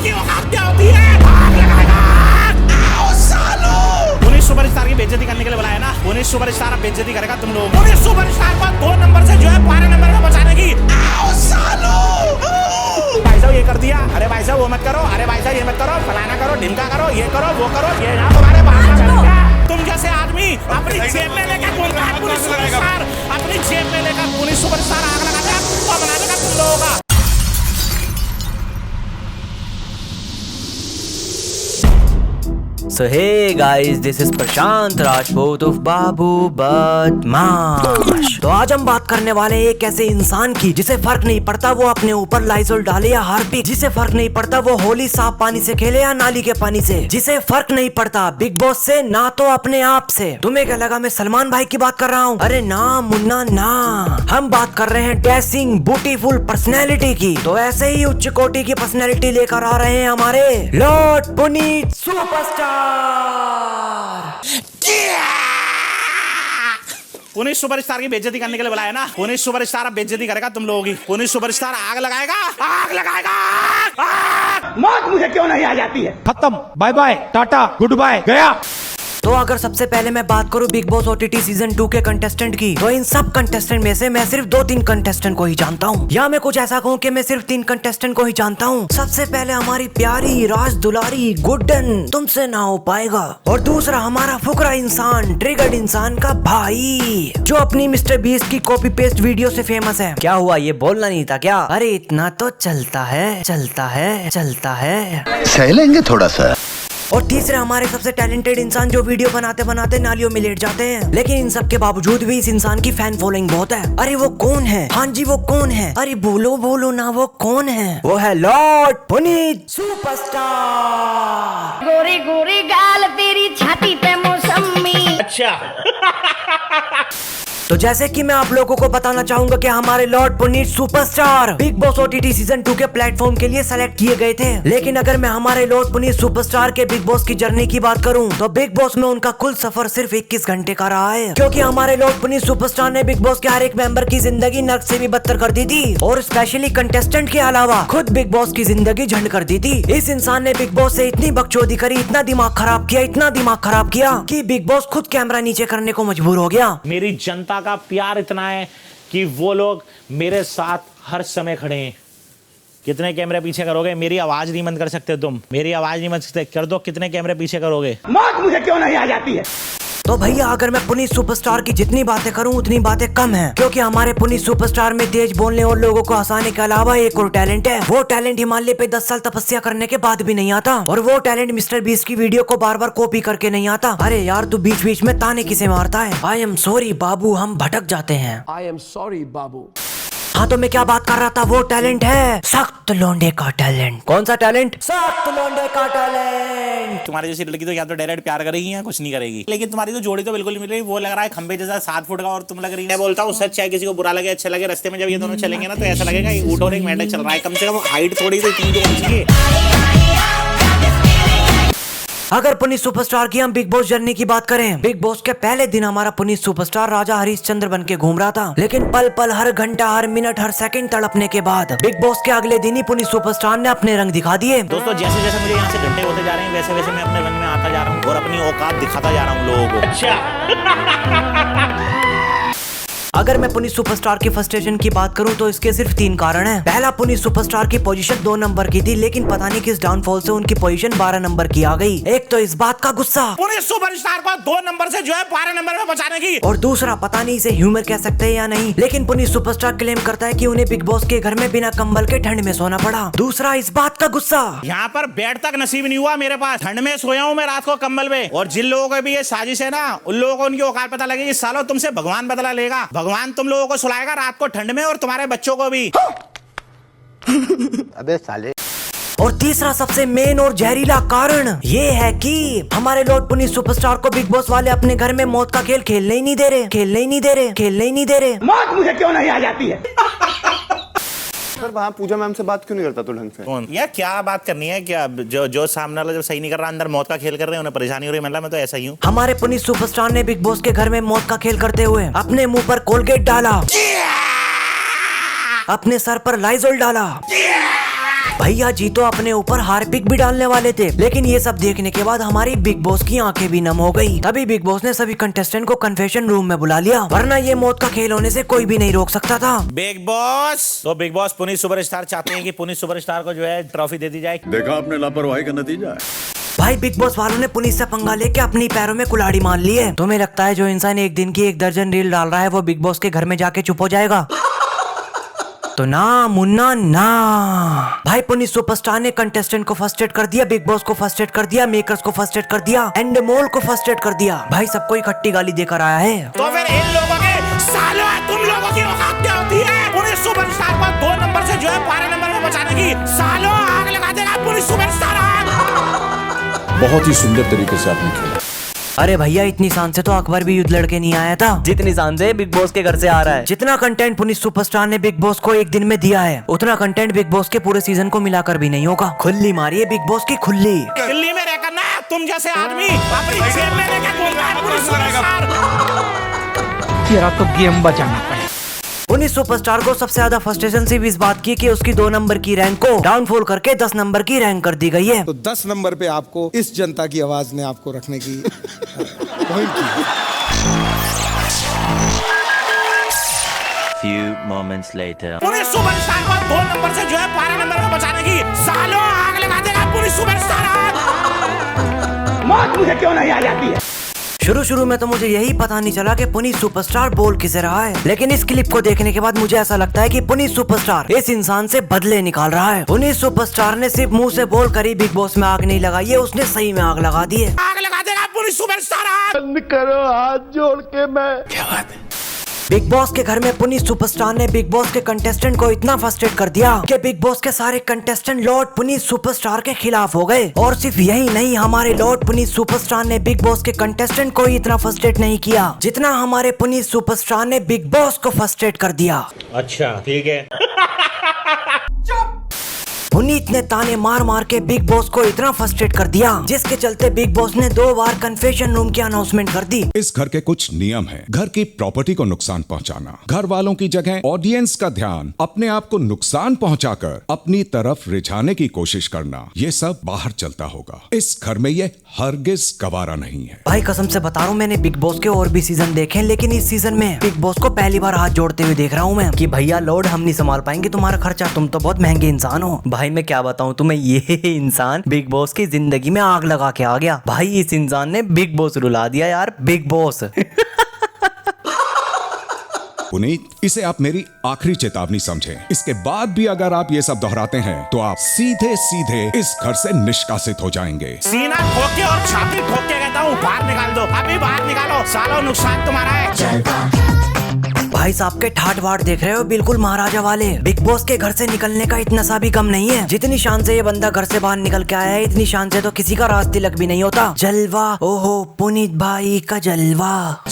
की औकात क्या होती है? आग लगाएगा। आओ सालो। पुलिस सुपरस्टार की बेइज्जती करने के लिए बुलाया ना। पुलिस सुपरस्टार अब बेइज्जती करेगा तुम लोग। पुलिस सुपरस्टार को 2 नंबर से जो है 12 नंबर में बचाने की। आओ सालो। भाई साहब ये कर दिया, अरे भाई साहब वो मत करो, अरे भाई साहब ये मत करो, फलाना करो, ढिमका करो, ये करो, वो करो, ये ना तुम्हारे बाप का तुम जैसे आदमी अपनी जेब में लेकर बोलता है पुलिस सुपरस्टार, अपनी जेब में लेकर पुलिस सुपरस्टार आग लगा देगा, कुत्ता बना देगा तुम लोगों का। So hey guys, this is Prashant Rajput of बाबू बदमाश। तो आज हम बात करने वाले हैं एक ऐसे इंसान की जिसे फर्क नहीं पड़ता वो अपने ऊपर लाइजोल डाले या हार्पिक, जिसे फर्क नहीं पड़ता वो होली साफ पानी से खेले या नाली के पानी से, जिसे फर्क नहीं पड़ता बिग बॉस से ना तो अपने आप से। तुम्हें क्या लगा मैं सलमान भाई की बात कर रहा हूँ? अरे ना मुन्ना ना, हम बात कर रहे हैं डैशिंग ब्यूटीफुल पर्सनैलिटी की। तो ऐसे ही उच्च कोटि की पर्सनैलिटी लेकर आ रहे हैं हमारे Lord Puneet superstar. Police superstar की बेइज्जती करने के लिए बुलाया ना। पुलिस सुपरस्टार अब बेइज्जती करेगा तुम लोगों की। पुलिस सुपरस्टार आग लगाएगा, आग लगाएगा, आग। मौत मुझे क्यों नहीं आ जाती है? खत्म, bye bye, tata, goodbye, गया। तो अगर सबसे पहले मैं बात करूं बिग बॉस ओटीटी सीजन 2 के कंटेस्टेंट की, तो इन सब कंटेस्टेंट में से मैं सिर्फ 2-3 कंटेस्टेंट को ही जानता हूं, या मैं कुछ ऐसा कहूं कि मैं सिर्फ 3 कंटेस्टेंट को ही जानता हूं। सबसे पहले हमारी प्यारी राज दुलारी गुड्डन, तुमसे ना हो पाएगा। और दूसरा हमारा फुकरा इंसान, ट्रिगर्ड इंसान का भाई, जो अपनी मिस्टर बीस्ट की कॉपी पेस्ट वीडियो से फेमस है। क्या हुआ, ये बोलना नहीं था क्या? अरे इतना तो चलता है, चलता है, चलता है, सह लेंगे थोड़ा सा। और तीसरे हमारे सबसे टैलेंटेड इंसान जो वीडियो बनाते बनाते नालियों में लेट जाते हैं, लेकिन इन सब के बावजूद भी इस इंसान की फैन फॉलोइंग बहुत है। अरे वो कौन है? हाँ जी वो कौन है? अरे बोलो बोलो ना, वो कौन है? वो है लॉर्ड पुनीत सुपरस्टार। गोरी गोरी गाल तेरी छाती पे मौसमी। अच्छा। तो जैसे कि मैं आप लोगों को बताना चाहूंगा कि हमारे Lord Puneet superstar big boss OTT season 2 के प्लेटफॉर्म के लिए सेलेक्ट किए गए थे। लेकिन अगर मैं हमारे लॉर्ड पुनीत सुपरस्टार के बिग बॉस की जर्नी की बात करूं, तो बिग बॉस में उनका कुल सफर सिर्फ 21 घंटे का रहा है, क्योंकि हमारे लॉर्ड पुनीत सुपरस्टार ने बिग बॉस के हर एक मेंबर की जिंदगी नर्क से भी बदतर कर दी थी, और स्पेशली कंटेस्टेंट के अलावा खुद बिग बॉस की जिंदगी झंड कर दी थी। इस इंसान ने बिग बॉस से इतनी बकचोदी करी, इतना दिमाग खराब किया, इतना दिमाग खराब किया कि बिग बॉस खुद कैमरा नीचे करने को मजबूर हो गया। मेरी जनता का प्यार इतना है कि वो लोग मेरे साथ हर समय खड़े हैं। कितने कैमरे पीछे करोगे? मेरी आवाज नहीं बंद कर सकते तुम, मेरी आवाज नहीं बंद सकते, कर दो। कितने कैमरे पीछे करोगे? मौत मुझे क्यों नहीं आ जाती है? तो भैया अगर मैं पुनीत सुपरस्टार की जितनी बातें करूं उतनी बातें कम हैं, क्योंकि हमारे पुनीत सुपरस्टार में तेज बोलने और लोगों को हंसाने के अलावा एक और टैलेंट है। वो टैलेंट हिमालय पे 10 साल तपस्या करने के बाद भी नहीं आता, और वो टैलेंट मिस्टर बीस्ट की वीडियो को बार बार कॉपी करके नहीं आता। अरे यार तू बीच बीच में ताने किसे मारता है? आई एम सॉरी बाबू, हम भटक जाते हैं। आई एम सॉरी बाबू। हाँ तो मैं क्या बात कर रहा था, वो टैलेंट है सख्त लोंडे का टैलेंट। कौन सा टैलेंट? सख्त लोंडे का टैलेंट। तुम्हारी जैसी लड़की तो या तो डायरेक्ट प्यार करेगी या कुछ नहीं करेगी, लेकिन तुम्हारी तो जोड़ी तो बिल्कुल नहीं मिल रही। वो लग रहा है खंबे जैसा 7 फुट का, और तुम लग रही है। मैं बोलता हूँ सच, चाहे किसी को बुरा लगे अच्छा लगे, रास्ते में जब ये दोनों चलेंगे ना तो ऐसा लगेगा ये ऊँट और एक मेंढक चल रहा है। कम से कम हाइट थोड़ी तो इतनी तो होनी चाहिए। अगर पुनीत सुपरस्टार की हम बिग बॉस जर्नी की बात करें, बिग बॉस के पहले दिन हमारा पुनीत सुपरस्टार राजा हरिश्चंद्र बन के घूम रहा था, लेकिन पल पल हर घंटा हर मिनट हर सेकंड तड़पने के बाद बिग बॉस के अगले दिन ही पुनीत सुपरस्टार ने अपने रंग दिखा दिए। दोस्तों जैसे जैसे मुझे यहाँ से घंटे होते जा रहे हैं, वैसे वैसे मैं अपने रंग में आता जा रहा हूँ और अपनी औकात दिखाता जा रहा हूँ लोगों को। अच्छा। अगर मैं पुनीत सुपरस्टार की फ्रस्ट्रेशन की बात करूं तो इसके सिर्फ 3 कारण हैं। पहला, पुनीत सुपरस्टार की पोजीशन 2 नंबर की थी, लेकिन पता नहीं किस डाउनफॉल से उनकी पोजीशन 12 नंबर की आ गई। एक तो इस बात का गुस्सा, पुनीत सुपरस्टार को 2 नंबर से जो है 12 नंबर में बचाने की, और दूसरा पता नहीं इसे ह्यूमर कह सकते हैं या नहीं, लेकिन पुनीत सुपरस्टार क्लेम करता है कि उन्हें बिग बॉस के घर में बिना कंबल के ठंड में सोना पड़ा। दूसरा इस बात का गुस्सा, यहाँ पर बेड तक नसीब नहीं हुआ मेरे पास, ठंड में सोया हूँ मैं रात को कंबल में। और जिन लोगों को भी ये साजिश है ना, उन लोगों को उनकी औकात पता लगेगी। सालों तुमसे भगवान बदला लेगा, भगवान तुम लोगों को सुलाएगा रात को ठंड में, और तुम्हारे बच्चों को भी। अबे साले। और तीसरा सबसे मेन और जहरीला कारण ये है कि हमारे लॉर्ड पुनीत सुपरस्टार को बिग बॉस वाले अपने घर में मौत का खेल खेलने ही नहीं दे रहे, खेलने ही नहीं दे रहे, खेलने ही नहीं दे रहे। मौत मुझे क्यों नहीं आ जाती है? सर वहाँ पूजा मैम से बात क्यों नहीं करता तू ढंग से? कौन? यार क्या बात करनी है? क्या जो सामने वाला जब सही नहीं कर रहा, अंदर मौत का खेल कर रहे हैं, उन्हें परेशानी हो रही है। मतलब मैं तो ऐसा ही हूँ। हमारे पुनीत सुपरस्टार ने बिग बॉस के घर में मौत का खेल करते हुए अपने मुंह पर कोलगेट डाला, अपने सर पर लाइजोल डाला, भैया जी तो अपने ऊपर हार्पिक भी डालने वाले थे, लेकिन ये सब देखने के बाद हमारी बिग बॉस की आंखें भी नम हो गई। तभी बिग बॉस ने सभी कंटेस्टेंट को कन्फेशन रूम में बुला लिया, वरना ये मौत का खेल होने से कोई भी नहीं रोक सकता था। बिग बॉस तो बिग बॉस पुनीत सुपरस्टार चाहते हैं कि पुनीत सुपरस्टार को जो है ट्रॉफी दे दी जाए। देखा आपने लापरवाही का नतीजा है। भाई बिग बॉस वालों ने पुनीत से पंगा लेके अपनी पैरों में कुल्हाड़ी मार ली है। तुम्हें लगता है जो इंसान एक दिन की 1 दर्जन रील डाल रहा है वो बिग बॉस के घर में जाके चुप हो जाएगा? तो ना मुन्ना ना। भाई पुनीत सुपरस्टार ने कंटेस्टेंट को फर्स्ट एड कर दिया, बिग बॉस को फर्स्ट एड कर दिया, मेकर्स को फर्स्ट एड कर दिया, एंडमोल को फर्स्ट एड कर दिया। भाई सबको इकट्ठी गाली देकर आया है। तो फिर इन लोगों के सालों तुम लोगों की औकात क्या होती है? पुनीत सुपरस्टार को 2 नंबर से जो है 12 नंबर में बचाने की सालों आग लगा देगा पुनीत सुपरस्टार। बहुत ही सुंदर तरीके से आपने खेला। अरे भैया इतनी शान से तो अकबर भी युद्ध लड़के नहीं आया था जितनी शान से बिग बॉस के घर से आ रहा है। जितना कंटेंट पुनीत सुपरस्टार ने बिग बॉस को एक दिन में दिया है, उतना कंटेंट बिग बॉस के पूरे सीजन को मिलाकर भी नहीं होगा। खुल्ली मारिए बिग बॉस की खुल्ली। दिल्ली में रहकर ना तुम जैसे आदमी अपनी जेब में लेके घूम रहा है पुनीत सुपरस्टार। तेरा तो गेम बचाना पड़ेगा। पुनीत सुपरस्टार को सबसे ज्यादा फ्रस्ट्रेशन सिर्फ इस बात की कि उसकी 2 नंबर की रैंक को डाउनफॉल करके 10 नंबर की रैंक कर दी गई है। तो 10 नंबर पे आपको इस जनता की आवाज ने आपको रखने की पॉइंट की। Few moments later. Puneet superstar को 2 नंबर से जो है 12 नंबर में बचाने की सालों आग लगा देगा पुनीत सुपरस्टार। मौत मुझे क्यों नहीं आ जाती है? शुरू में तो मुझे यही पता नहीं चला कि पुनीत सुपरस्टार बोल किसे रहा है, लेकिन इस क्लिप को देखने के बाद मुझे ऐसा लगता है कि पुनीत सुपरस्टार इस इंसान से बदले निकाल रहा है। पुनीत सुपरस्टार ने सिर्फ मुंह से बोल कर ही बिग बॉस में आग नहीं लगाई है, उसने सही में आग लगा दी है। आग लगा देगा पुनीत सुपरस्टार। बंद करो हाथ जोड़ के। मैं क्या बात है? बिग बॉस के घर में पुनीत सुपरस्टार ने बिग बॉस के कंटेस्टेंट को इतना फ्रस्ट्रेट कर दिया कि बिग बॉस के सारे कंटेस्टेंट लॉर्ड पुनीत सुपरस्टार के खिलाफ हो गए। और सिर्फ यही नहीं, हमारे लॉर्ड पुनीत सुपरस्टार ने बिग बॉस के कंटेस्टेंट को इतना फ्रस्ट्रेट नहीं किया जितना हमारे पुनीत सुपरस्टार ने बिग बॉस को फ्रस्ट्रेट कर दिया। अच्छा ठीक है। पुनीत ने ताने मार मार के बिग बॉस को इतना फ्रस्ट्रेट कर दिया जिसके चलते बिग बॉस ने 2 बार कन्फेशन रूम की अनाउंसमेंट कर दी। इस घर के कुछ नियम हैं। घर की प्रॉपर्टी को नुकसान पहुंचाना, घर वालों की जगह ऑडियंस का ध्यान अपने आप को नुकसान पहुंचाकर अपनी तरफ रिझाने की कोशिश करना, ये सब बाहर चलता होगा। इस घर में ये हरगिज गवारा नहीं है। भाई कसम से बता रहा हूँ, मैंने बिग बॉस के और भी सीजन देखे, लेकिन इस सीजन में बिग बॉस को पहली बार हाथ जोड़ते हुए देख रहा हूँ मैं कि भैया लॉर्ड हम नहीं संभाल पाएंगे तुम्हारा खर्चा, तुम तो बहुत महंगे इंसान हो। भाई मैं क्या बताऊं तुम्हें, ये इंसान बिग बॉस की जिंदगी में आग लगा के आ गया। भाई इस इंसान ने बिग बॉस रुला दिया यार, बिग बॉस। पुनीत, इसे आप मेरी आखिरी चेतावनी समझें। इसके बाद भी अगर आप ये सब दोहराते हैं तो आप सीधे सीधे इस घर से निष्कासित हो जाएंगे। सीना ठोक के और छाती ठोक के कहता हूँ, बाहर निकाल दो, अभी बाहर निकालो, सालों नुकसान तुम्हारा है। भाई साहब के ठाट वाट देख रहे हो, बिल्कुल महाराजा वाले। बिग बॉस के घर से निकलने का इतना सा भी कम नहीं है। जितनी शान से ये बंदा घर से बाहर निकल के आया है, इतनी शान से तो किसी का राज तिलक भी नहीं होता। जलवा, ओहो पुनीत भाई का जलवा।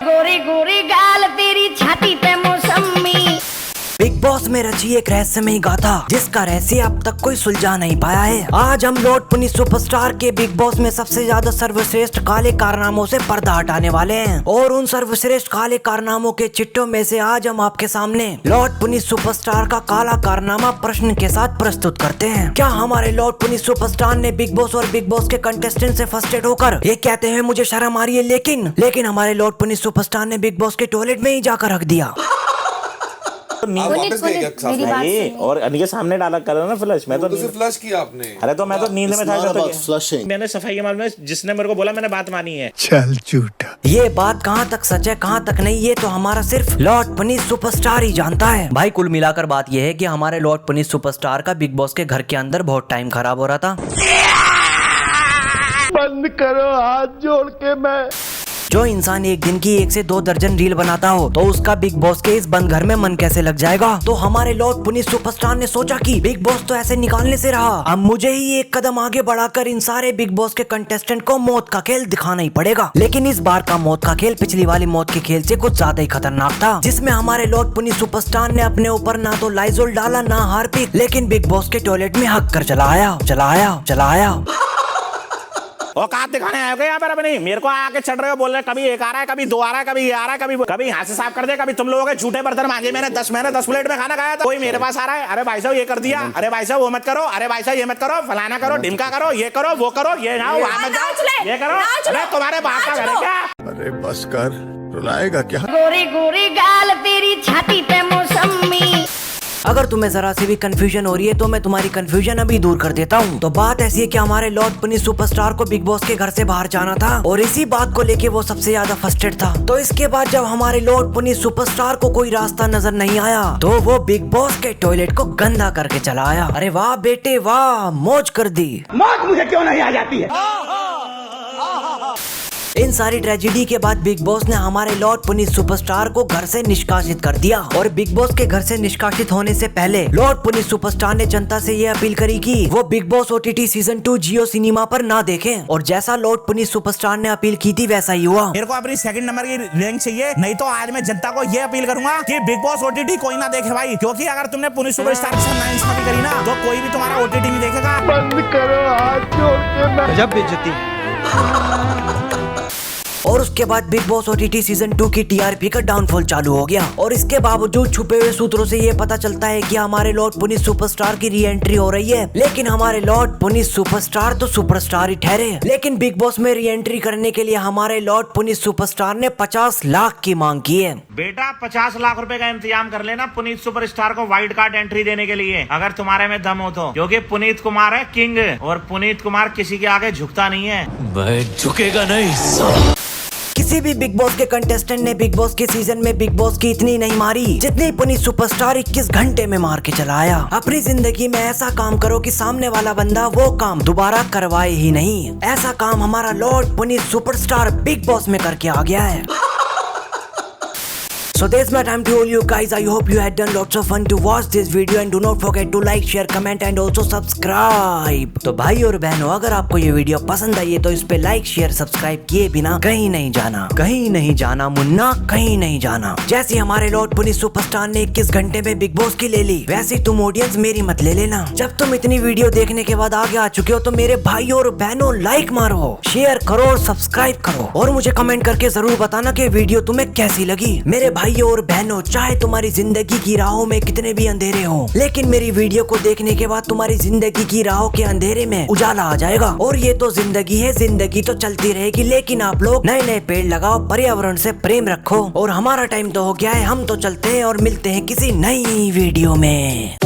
गोरी गोरी गाल तेरी छाती पे मौसमी। बिग बॉस में रची एक रहस्यमयी गाथा जिसका रहस्य अब तक कोई सुलझा नहीं पाया है। आज हम लॉर्ड पुनीत सुपरस्टार के बिग बॉस में सबसे ज्यादा सर्वश्रेष्ठ काले कारनामों से पर्दा हटाने वाले हैं, और उन सर्वश्रेष्ठ काले कारनामों के चिट्ठों में से आज हम आपके सामने लॉर्ड पुनीत सुपरस्टार का काला कारनामा प्रश्न के साथ प्रस्तुत करते हैं। क्या हमारे लॉर्ड पुनीत सुपरस्टार ने बिग बॉस और बिग बॉस के कंटेस्टेंट से फ्रस्ट्रेट होकर ये कहते हैं मुझे शर्म आ रही है, लेकिन हमारे लॉर्ड पुनीत सुपरस्टार ने बिग बॉस के टॉयलेट में ही जाकर रख दिया। और के सामने डाला कर रहा ना फ्लश। मैं तो फ्लश किया आपने। अरे तो मैं तो नींद में था। फ्लशिंग मैंने सफाई के मामले में जिसने मेरे को बोला मैंने बात मानी है। चल झूठा। ये बात कहाँ तक सच है कहाँ तक नहीं, ये तो हमारा सिर्फ लॉर्ड पुनीत सुपरस्टार ही जानता है। भाई कुल मिलाकर बात ये है कि हमारे लॉर्ड पुनीत सुपरस्टार का बिग बॉस के घर के अंदर बहुत टाइम खराब हो रहा था। बंद करो हाथ जोड़ के। मैं जो इंसान एक दिन की 1 से 2 दर्जन रील बनाता हो तो उसका बिग बॉस के इस बंद घर में मन कैसे लग जाएगा। तो हमारे लॉर्ड पुनीत सुपरस्टार ने सोचा कि बिग बॉस तो ऐसे निकालने से रहा, अब मुझे ही एक कदम आगे बढ़ाकर इन सारे बिग बॉस के कंटेस्टेंट को मौत का खेल दिखाना ही पड़ेगा। लेकिन इस बार का मौत का खेल पिछली वाली मौत के खेल से कुछ ज्यादा ही खतरनाक था, जिसमें हमारे लॉर्ड पुनीत सुपरस्टार ने अपने ऊपर ना तो लाइजोल डाला ना हार्पिक, लेकिन बिग बॉस के टॉयलेट में हक कर चला आया। औकात दिखाने आए हो क्या यहाँ पर अपनी? मेरे को आके चढ़ रहे हो, बोल रहे कभी एक आ रहा है, कभी दो आ रहा है, कभी ये आ रहा है, कभी यहाँ से साफ कर दे, कभी तुम लोगों के झूठे बर्तन मांगे मैंने 10 प्लेट में खाना खाया था, कोई मेरे पास आ रहा है, अरे भाई साहब ये कर दिया, अरे भाई साहब वो मत करो, अरे भाई साहब ये मत करो, फलाना करो, ढिमका करो, ये करो, वो करो, ये जाओ, वहां मत जाओ, ये करो। अरे तुम्हारे बाप का घर है क्या? अरे बस कर, रुलाएगा क्या? गोरी गोरी गाल तेरी छाती पे मौसमी। अगर तुम्हें जरा सी भी कंफ्यूजन हो रही है तो मैं तुम्हारी कंफ्यूजन अभी दूर कर देता हूँ। तो बात ऐसी है कि हमारे लॉर्ड पुनीत सुपरस्टार को बिग बॉस के घर से बाहर जाना था और इसी बात को लेके वो सबसे ज्यादा फ्रस्ट्रेट था। तो इसके बाद जब हमारे लॉर्ड पुनीत सुपरस्टार को कोई रास्ता नजर नहीं आया तो वो बिग बॉस के टॉयलेट को गंदा करके चला आया। अरे वाह बेटे वाह, मौज कर दी। मौत मुझे क्यों नहीं आ जाती है? इन सारी ट्रेजेडी के बाद बिग बॉस ने हमारे लॉर्ड पुनीत सुपरस्टार को घर से निष्कासित कर दिया। और बिग बॉस के घर से निष्कासित होने से पहले लॉर्ड पुनीत सुपरस्टार ने जनता से ये अपील करी कि वो बिग बॉस OTT सीजन 2 जियो सिनेमा पर ना देखें। और जैसा लॉर्ड पुनीत सुपरस्टार ने अपील की थी वैसा ही हुआ। मेरे को अपनी सेकंड नंबर की रैंक चाहिए, नहीं तो आज मैं जनता को ये अपील करूंगा कि बिग बॉस OTT कोई ना देखे भाई, क्योंकि अगर तुमने पुनीत सुपरस्टार के साथ नाइंसाफी करी ना तो कोई भी तुम्हारा OTT नहीं देखेगा। बंद करो, हाथ जोड़ के गजब बेइज्जती। और उसके बाद बिग बॉस OTT सीजन 2 की TRP का डाउनफॉल चालू हो गया। और इसके बावजूद छुपे हुए सूत्रों से ये पता चलता है कि हमारे लॉर्ड पुनीत सुपरस्टार की री एंट्री हो रही है। लेकिन हमारे लॉर्ड पुनीत सुपरस्टार तो सुपरस्टार ही ठहरे, लेकिन बिग बॉस में री एंट्री करने के लिए हमारे लॉर्ड पुनीत सुपरस्टार ने 50 लाख की मांग की है। बेटा 50 लाख रुपए का इंतजाम कर लेना पुनीत सुपरस्टार को वाइल्ड कार्ड एंट्री देने के लिए, अगर तुम्हारे में दम हो तो, क्योंकि पुनीत कुमार है किंग और पुनीत कुमार किसी के आगे झुकता नहीं है। मैं झुकेगा नहीं। किसी भी बिग बॉस के कंटेस्टेंट ने बिग बॉस के सीजन में बिग बॉस की इतनी नहीं मारी जितनी पुनीत सुपरस्टार 21 घंटे में मार के चला आया। अपनी जिंदगी में ऐसा काम करो कि सामने वाला बंदा वो काम दोबारा करवाए ही नहीं। ऐसा काम हमारा Lord Puneet superstar big boss में करके आ गया है। So that's my time to all you guys. I hope you had done lots of fun to watch this video and do not forget to like, share, comment and also subscribe. तो भाई और बहनों, अगर आपको ये video पसंद आई है तो इस पे लाइक शेयर सब्सक्राइब किए बिना कहीं नहीं जाना, कहीं नहीं जाना मुन्ना, कहीं नहीं जाना। जैसे हमारे लॉर्ड पुनीत सुपरस्टार ने 21 घंटे में बिग बॉस की ले ली, वैसे तुम ऑडियंस मेरी मत ले लेना। जब तुम इतनी वीडियो देखने के बाद आगे आ चुके हो तो मेरे भाई और बहनों लाइक मारो, शेयर करो और सब्सक्राइब करो और मुझे कमेंट करके जरूर बताना कि वीडियो तुम्हें कैसी लगी। मेरे भाइयों और बहनों, चाहे तुम्हारी जिंदगी की राहों में कितने भी अंधेरे हों, लेकिन मेरी वीडियो को देखने के बाद तुम्हारी जिंदगी की राहों के अंधेरे में उजाला आ जाएगा। और ये तो जिंदगी है, जिंदगी तो चलती रहेगी, लेकिन आप लोग नए नए पेड़ लगाओ, पर्यावरण से प्रेम रखो। और हमारा टाइम तो हो गया है, हम तो चलते हैं और मिलते हैं किसी नई वीडियो में।